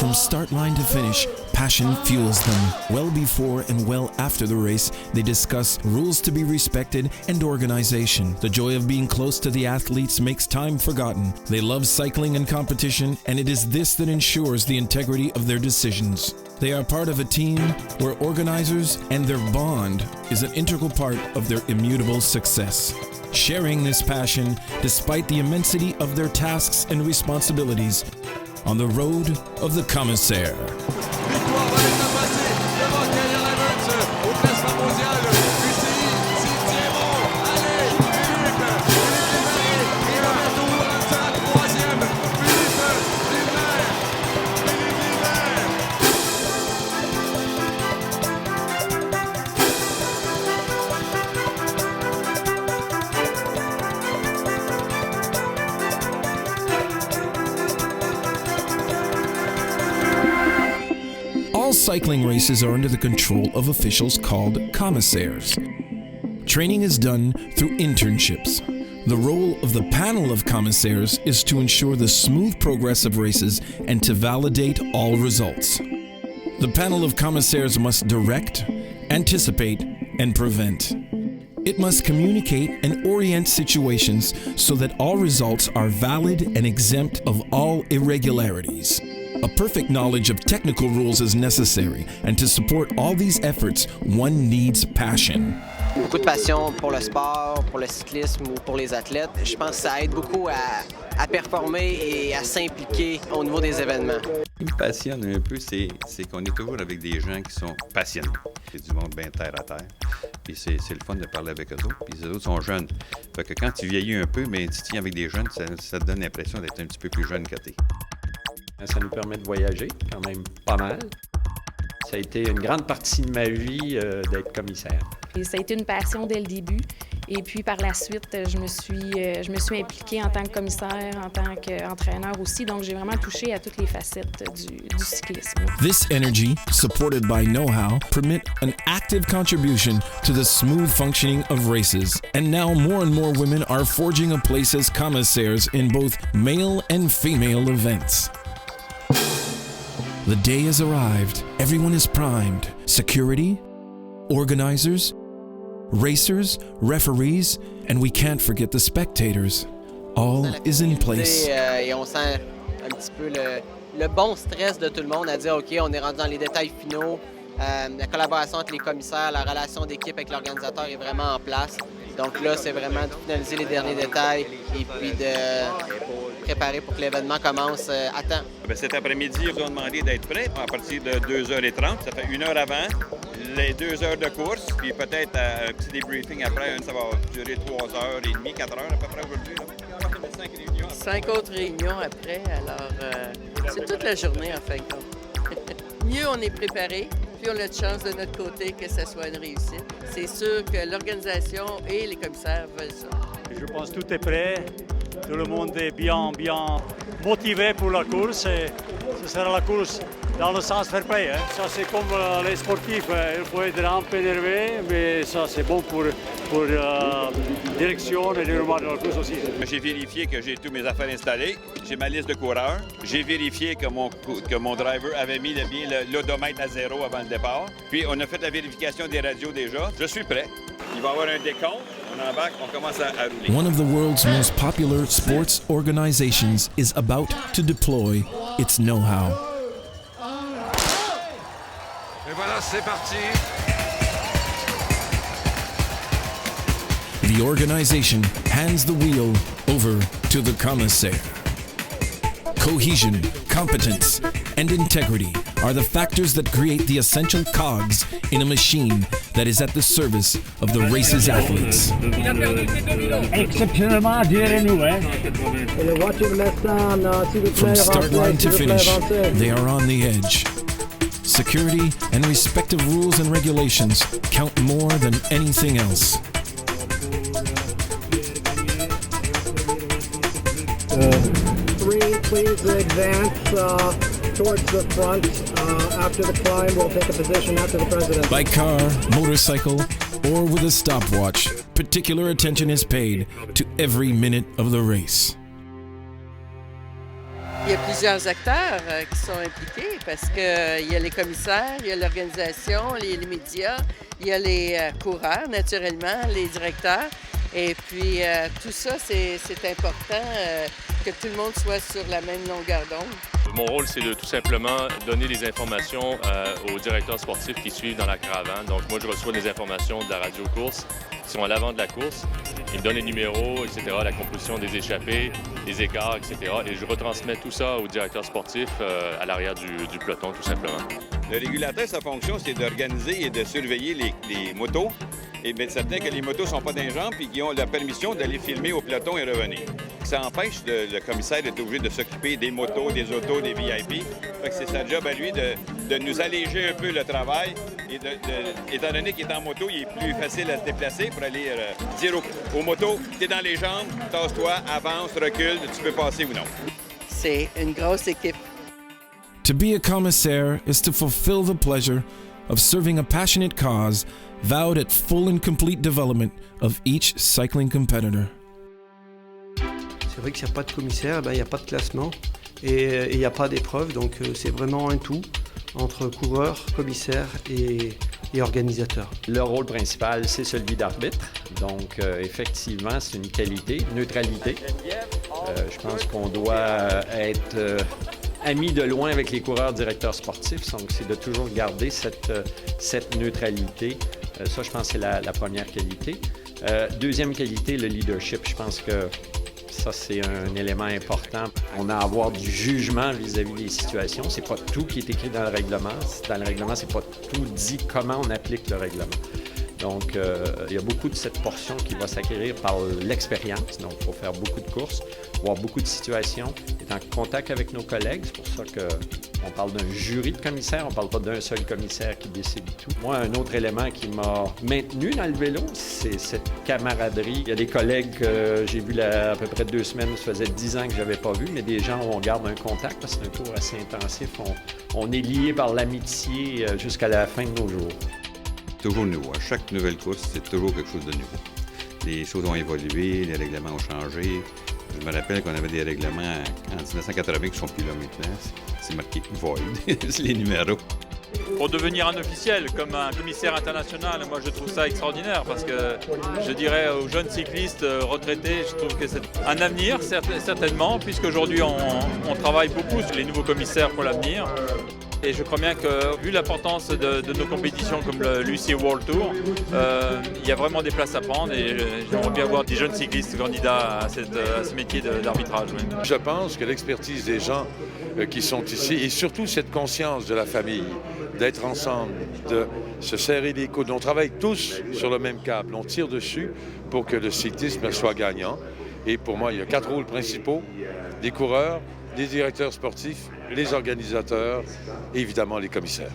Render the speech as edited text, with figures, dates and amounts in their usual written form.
From start line to finish, passion fuels them. Well before and well after the race, they discuss rules to be respected and organization. The joy of being close to the athletes makes time forgotten. They love cycling and competition, and it is this that ensures the integrity of their decisions. They are part of a team where organizers and their bond is an integral part of their immutable success. Sharing this passion, despite the immensity of their tasks and responsibilities, on the road of the commissaire. All cycling races are under the control of officials called commissaires. Training is done through internships. The role of the panel of commissaires is to ensure the smooth progress of races and to validate all results. The panel of commissaires must direct, anticipate, and prevent. It must communicate and orient situations so that all results are valid and exempt of all irregularities. A perfect knowledge of technical rules is necessary, and to support all these efforts, one needs passion. Beaucoup de passion pour le sport, pour le cyclisme ou pour les athlètes. Je pense que ça aide beaucoup à performer et à s'impliquer au niveau des événements. Ce qui me passionne un peu, c'est qu'on est toujours avec des gens qui sont passionnés. C'est du monde bien terre à terre. Puis c'est le fun de parler avec eux autres. Puis les autres sont jeunes. Fait que quand tu vieillis un peu, mais tu tiens avec des jeunes, ça te donne l'impression d'être un petit peu plus jeune que t'es. Ça nous permet de voyager quand même pas mal. Ça a été une grande partie de ma vie d'être commissaire. Et ça a été une passion dès le début. Et puis par la suite, je me suis impliquée en tant que commissaire, en tant qu'entraîneur aussi. Donc j'ai vraiment touché à toutes les facettes du cyclisme. This energy, supported by know-how, permit an active contribution to the smooth functioning of races. And now more and more women are forging a place as commissaires in both male and female events. The day has arrived. Everyone is primed. Security, organizers, racers, referees, and we can't forget the spectators. All is in place. Et on sent un petit peu le bon stress de tout le monde à dire OK, on est rendu dans les détails finaux. La collaboration entre les commissaires, la relation d'équipe avec l'organisateur est vraiment en place. Donc là, c'est vraiment de finaliser les derniers détails et puis de préparer pour que l'événement commence à temps. Cet après-midi, ils nous ont demandé d'être prêts à partir de 2h30. Ça fait 1 heure avant, les 2 heures de course, puis peut-être un petit débriefing après. Ça va durer 3h30, 4 heures à peu près aujourd'hui. 5 autres réunions après, alors c'est toute la journée en fin de compte. Mieux on est préparé, puis on a de chance de notre côté que ça soit une réussite. C'est sûr que l'organisation et les commissaires veulent ça. Je pense que tout est prêt, tout le monde est bien motivé pour la course et ce sera la course dans le sens fair play. Ça c'est comme les sportifs, il faut être un peu énervé, mais ça c'est bon pour la direction et le déroulement de la course aussi. J'ai vérifié que j'ai toutes mes affaires installées, j'ai ma liste de coureurs, j'ai vérifié que mon driver avait mis bien l'odomètre à 0 avant le départ, puis on a fait la vérification des radios déjà. Je suis prêt. Il va y avoir un décompte, on embarque, on commence à rouler. One of the world's most popular sports organizations is about to deploy its know-how. Et voilà, c'est parti. The organization hands the wheel over to the commissaire. Cohesion, competence, and integrity are the factors that create the essential cogs in a machine that is at the service of the race's athletes. From start line to finish, they are on the edge. Security and respective rules and regulations count more than anything else. Please advance towards the front. After the climb, we'll take a position after the president. By car, motorcycle, or with a stopwatch, particular attention is paid to every minute of the race. Il y a plusieurs acteurs qui sont impliqués parce qu'il y a les commissaires, il y a l'organisation, les médias, il y a les coureurs, naturellement, les directeurs. Et puis, tout ça, c'est important que tout le monde soit sur la même longueur d'onde. Mon rôle, c'est de tout simplement donner les informations aux directeurs sportifs qui suivent dans la caravane. Donc, moi, je reçois des informations de la radio course qui sont à l'avant de la course. Ils me donnent les numéros, etc., la composition des échappées, les écarts, etc. Et je retransmets tout ça aux directeurs sportifs à l'arrière du peloton, tout simplement. Le régulateur, sa fonction, c'est d'organiser et de surveiller les motos et d'être certain que les motos ne sont pas dans les jambes et qu'ils ont la permission d'aller filmer au peloton et revenir. Ça empêche le commissaire d'être obligé de s'occuper des motos, des autos, des VIP. Fait que c'est sa job à lui de nous alléger un peu le travail. Et étant donné qu'il est en moto, il est plus facile à se déplacer pour aller dire aux motos, t'es dans les jambes, tasse-toi, avance, recule, tu peux passer ou non. C'est une grosse équipe. To be a commissaire is to fulfill the pleasure of serving a passionate cause vowed at full and complete development of each cycling competitor. C'est vrai que s'il n'y a pas de commissaire, il n'y a pas de classement et il n'y a pas d'épreuve, donc c'est vraiment un tout entre coureurs, commissaires et organisateurs. Le rôle principal, c'est celui d'arbitre. Donc, effectivement, c'est une qualité, neutralité. Je pense qu'on doit être amis de loin avec les coureurs directeurs sportifs. Donc, c'est de toujours garder cette neutralité. Ça, je pense que c'est la première qualité. Deuxième qualité, le leadership. Je pense que ça, c'est un élément important. On a à avoir du jugement vis-à-vis des situations. C'est pas tout qui est écrit dans le règlement. Dans le règlement, c'est pas tout dit comment on applique le règlement. Donc, il y a beaucoup de cette portion qui va s'acquérir par l'expérience. Donc, il faut faire beaucoup de courses, voir beaucoup de situations, être en contact avec nos collègues. C'est pour ça qu'on parle d'un jury de commissaires, on ne parle pas d'un seul commissaire qui décide tout. Moi, un autre élément qui m'a maintenu dans le vélo, c'est cette camaraderie. Il y a des collègues que j'ai vus à peu près 2 semaines, ça faisait 10 ans que je n'avais pas vu, mais des gens où on garde un contact parce que c'est un cours assez intensif. On est liés par l'amitié jusqu'à la fin de nos jours. Toujours nouveau. À chaque nouvelle course, c'est toujours quelque chose de nouveau. Les choses ont évolué, les règlements ont changé. Je me rappelle qu'on avait des règlements en 1980 qui ne sont plus là maintenant. C'est marqué « void », c'est les numéros. Pour devenir un officiel, comme un commissaire international, moi je trouve ça extraordinaire parce que je dirais aux jeunes cyclistes retraités, je trouve que c'est un avenir certainement, puisqu'aujourd'hui on travaille beaucoup sur les nouveaux commissaires pour l'avenir. Et je crois bien que, vu l'importance de nos compétitions comme l'UCI World Tour, il y a vraiment des places à prendre et j'aimerais bien voir des jeunes cyclistes candidats à ce métier d'arbitrage. Oui. Je pense que l'expertise des gens qui sont ici et surtout cette conscience de la famille, d'être ensemble, de se serrer les coudes, on travaille tous sur le même câble, on tire dessus pour que le cyclisme soit gagnant. Et pour moi, il y a 4 rôles principaux, les coureurs, les directeurs sportifs, les organisateurs et évidemment les commissaires.